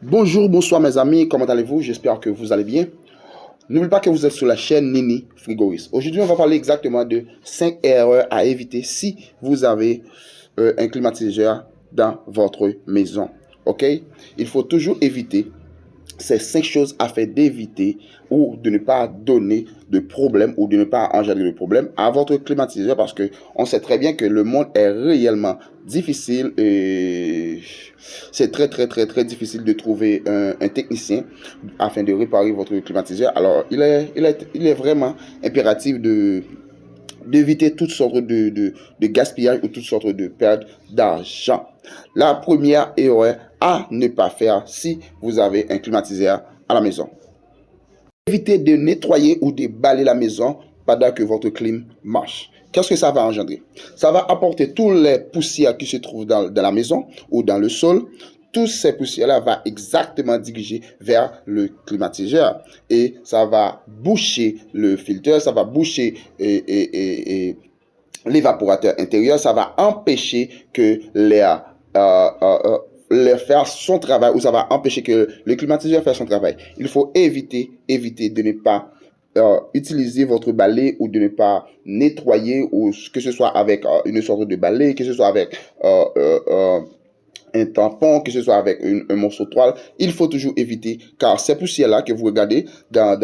Bonjour, bonsoir mes amis, comment allez-vous? J'espère que vous allez bien. N'oubliez pas que vous êtes sur la chaîne Nini Frigorist. Aujourd'hui, on va parler exactement de 5 erreurs à éviter si vous avez un climatiseur dans votre maison. Ok? Il faut toujours éviter ces 5 choses afin d'éviter ou de ne pas donner de problème ou de ne pas engendrer de problème à votre climatiseur parce que on sait très bien que le monde est réellement difficile et c'est très difficile de trouver un technicien afin de réparer votre climatiseur. Alors, il est vraiment impératif d'éviter toutes sortes de gaspillage ou toutes sortes de pertes d'argent. La première erreur à ne pas faire si vous avez un climatiseur à la maison. Évitez de nettoyer ou de balayer la maison pendant que votre clim marche. Qu'est-ce que ça va engendrer? Ça va apporter toutes les poussières qui se trouvent dans la maison ou dans le sol. Toutes ces poussières-là vont exactement diriger vers le climatiseur et ça va boucher le filtre, ça va boucher l'évaporateur intérieur, ça va empêcher que l'air faire son travail ou ça va empêcher que le climatiseur fasse son travail. Il faut éviter de ne pas utiliser votre balai ou de ne pas nettoyer ou que ce soit avec une sorte de balai, que ce soit avec un tampon, que ce soit avec un morceau de toile. Il faut toujours éviter car ces poussières-là que vous regardez dans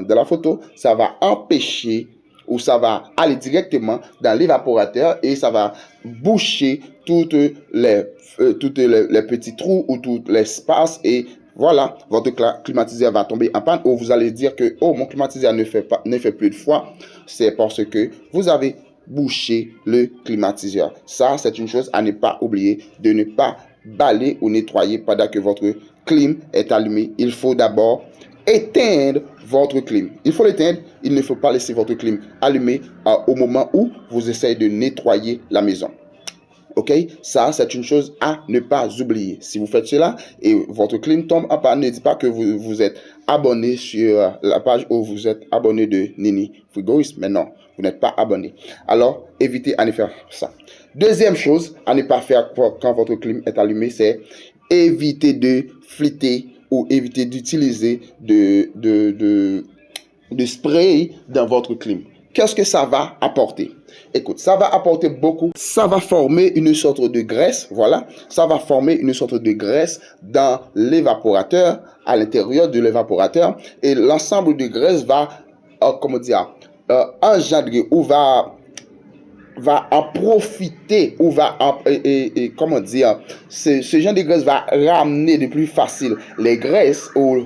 la photo, ça va empêcher ou ça va aller directement dans l'évaporateur et ça va boucher toutes les petits trous ou tous les espaces et voilà, votre climatiseur va tomber en panne ou vous allez dire que oh, mon climatiseur ne fait plus de foi. C'est parce que vous avez bouché le climatiseur. Ça, c'est une chose à ne pas oublier, de ne pas balayer ou nettoyer pendant que votre clim est allumé. Il faut d'abord éteindre votre clim. Il faut l'éteindre. Il ne faut pas laisser votre clim allumé au moment où vous essayez de nettoyer la maison. Ok, ça c'est une chose à ne pas oublier. Si vous faites cela et votre clim tombe en panne, ne dites pas que vous êtes abonné sur la page où vous êtes abonné de Nini Frigorist. Mais non, vous n'êtes pas abonné. Alors, évitez à ne faire ça. Deuxième chose à ne pas faire quand votre clim est allumé, c'est éviter de flitter ou éviter d'utiliser de spray dans votre clim. Qu'est-ce que ça va apporter? Écoute, ça va apporter beaucoup. Ça va former une sorte de graisse, voilà. Ça va former une sorte de graisse dans l'évaporateur, à l'intérieur de l'évaporateur. Et l'ensemble de graisse va, engendrer ou va en profiter ou ce genre de graisse va ramener de plus facile les graisses ou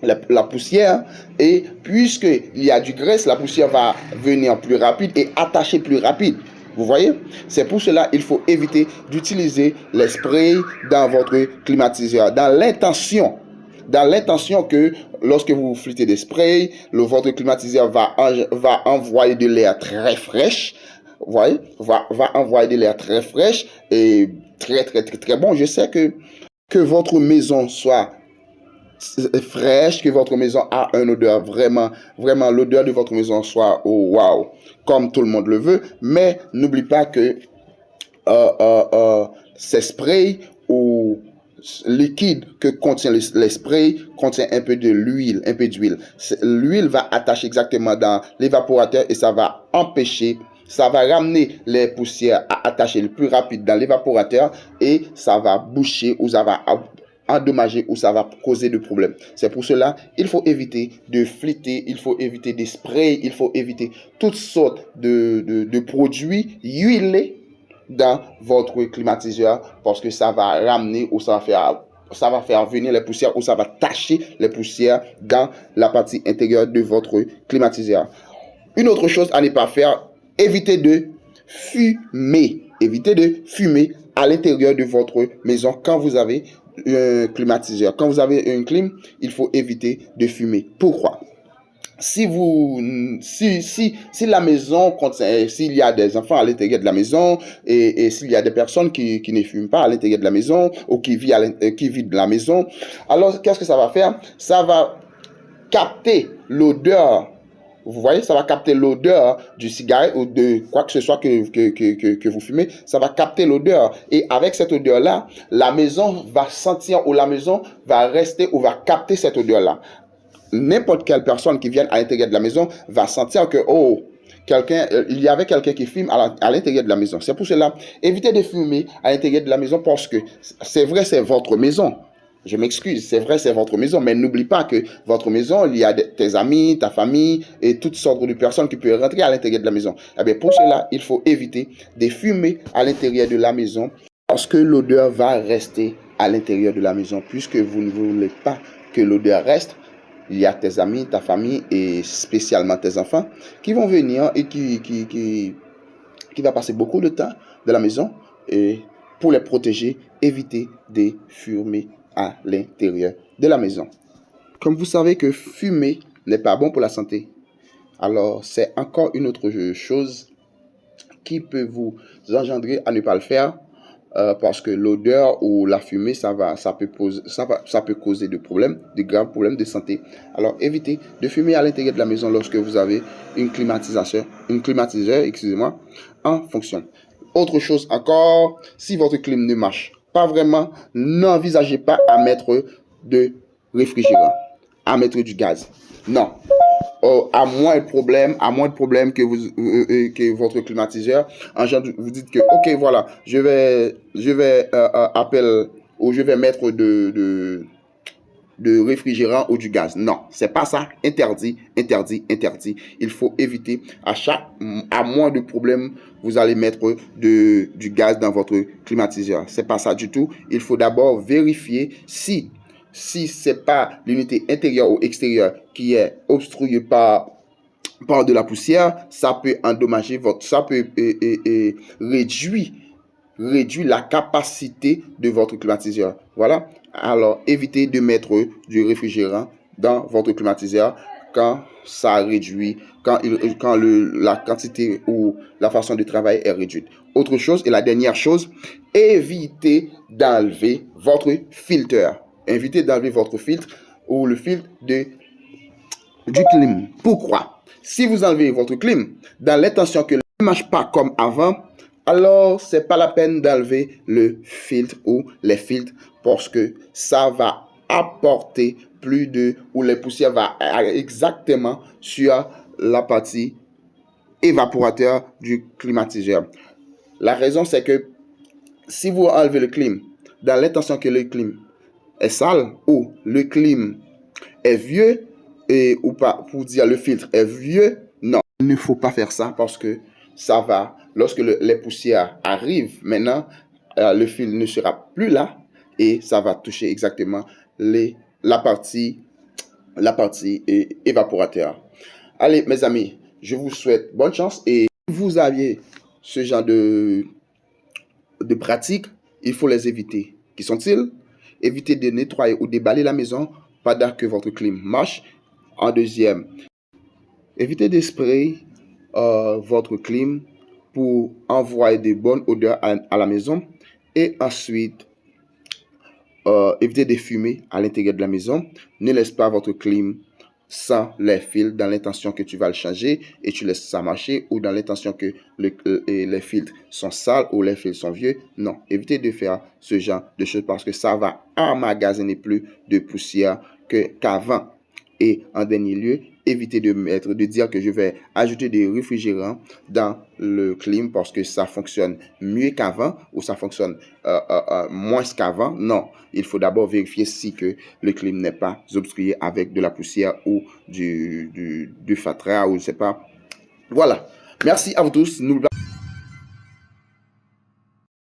la poussière et puisqu'il y a du graisse, la poussière va venir plus rapide et attacher plus rapide. Vous voyez? C'est pour cela qu'il faut éviter d'utiliser les sprays dans votre climatiseur. Dans l'intention que lorsque vous flittez des sprays, votre climatiseur va envoyer de l'air très fraîche. Vous voyez? Va envoyer de l'air très fraîche et très bon. Je sais que votre maison soit fraîche, que votre maison a un odeur vraiment l'odeur de votre maison soit oh wow, comme tout le monde le veut, mais n'oublie pas que ces sprays ou liquide que contient les sprays contient un peu d'huile. L'huile va attacher exactement dans l'évaporateur et ça va empêcher, ça va ramener les poussières à attacher le plus rapide dans l'évaporateur et ça va boucher ou ça va endommager ou ça va causer de problèmes. C'est pour cela il faut éviter de flitter, il faut éviter des sprays, il faut éviter toutes sortes de produits huilés dans votre climatiseur parce que ça va ramener ou ça va faire venir les poussières ou ça va tacher les poussières dans la partie intérieure de votre climatiseur. Une autre chose à ne pas faire, évitez de fumer. Évitez de fumer à l'intérieur de votre maison quand vous avez un climatiseur. Quand vous avez un clim, il faut éviter de fumer. Pourquoi? Si la maison s'il y a des enfants à l'intérieur de la maison et s'il y a des personnes qui ne fument pas à l'intérieur de la maison ou qui vivent de la maison, alors qu'est-ce que ça va faire? Ça va capter l'odeur Vous voyez, ça va capter l'odeur du cigarette ou de quoi que ce soit que vous fumez. Ça va capter l'odeur. Et avec cette odeur-là, la maison va sentir ou la maison va rester ou va capter cette odeur-là. N'importe quelle personne qui vient à l'intérieur de la maison va sentir que, oh, il y avait quelqu'un qui fume à l'intérieur de la maison. C'est pour cela, évitez de fumer à l'intérieur de la maison parce que c'est vrai, c'est votre maison. Je m'excuse, c'est vrai, c'est votre maison, mais n'oublie pas que votre maison, il y a tes amis, ta famille et toutes sortes de personnes qui peuvent rentrer à l'intérieur de la maison. Eh bien, pour cela, il faut éviter de fumer à l'intérieur de la maison parce que l'odeur va rester à l'intérieur de la maison. Puisque vous ne voulez pas que l'odeur reste, il y a tes amis, ta famille et spécialement tes enfants qui vont venir et qui va passer beaucoup de temps dans la maison. Et pour les protéger, évitez de fumer à l'intérieur de la maison. Comme vous savez que fumer n'est pas bon pour la santé, alors c'est encore une autre chose qui peut vous engendrer à ne pas le faire. Parce que l'odeur ou la fumée, ça peut causer de graves problèmes de santé. Alors, évitez de fumer à l'intérieur de la maison lorsque vous avez un climatiseur, excusez-moi, en fonction. Autre chose encore, si votre clim ne marche pas vraiment, n'envisagez pas à mettre de réfrigérant, à mettre du gaz. Non. À moins de problème que votre climatiseur, vous dites que ok, voilà, je vais appeler ou je vais mettre de réfrigérant ou du gaz. Non, c'est pas ça. Interdit. Il faut éviter à moins de problème, vous allez mettre du gaz dans votre climatiseur. C'est pas ça du tout. Il faut d'abord vérifier si c'est pas l'unité intérieure ou extérieure qui est obstruée par de la poussière, ça peut endommager ça peut réduire la capacité de votre climatiseur. Voilà. Alors, évitez de mettre du réfrigérant dans votre climatiseur quand ça réduit, quand la quantité ou la façon de travail est réduite. Autre chose, et la dernière chose, évitez d'enlever votre filtre. Évitez d'enlever votre filtre ou le filtre du clim. Pourquoi? Si vous enlevez votre clim dans l'intention que ne marche pas comme avant, alors c'est pas la peine d'enlever le filtre ou les filtres parce que ça va apporter ou les poussières va exactement sur la partie évaporateur du climatiseur. La raison c'est que si vous enlevez le clim dans l'intention que le clim est sale ou le clim est vieux, ou pas pour dire le filtre est vieux, non, il ne faut pas faire ça parce que ça va, lorsque les poussières arrivent maintenant, le fil ne sera plus là et ça va toucher exactement la partie évaporateur. Allez mes amis, je vous souhaite bonne chance et si vous aviez ce genre de pratiques, il faut les éviter. Qui sont-ils? Évitez de nettoyer ou déballer la maison pendant que votre clim marche. En deuxième, évitez de sprayer votre clim pour envoyer de bonnes odeurs à la maison. Et ensuite, évitez de fumer à l'intérieur de la maison. Ne laisse pas votre clim sans les fils dans l'intention que tu vas le changer et tu laisses ça marcher, ou dans l'intention que les filtres sont sales ou les fils sont vieux. Non, évitez de faire ce genre de choses parce que ça va emmagasiner plus de poussière qu'avant. Et en dernier lieu, évitez de dire que je vais ajouter des réfrigérants dans le clim parce que ça fonctionne mieux qu'avant ou ça fonctionne moins qu'avant. Non, il faut d'abord vérifier si que le clim n'est pas obstrué avec de la poussière ou du fatras ou je sais pas. Voilà. Merci à vous tous. N'oubliez pas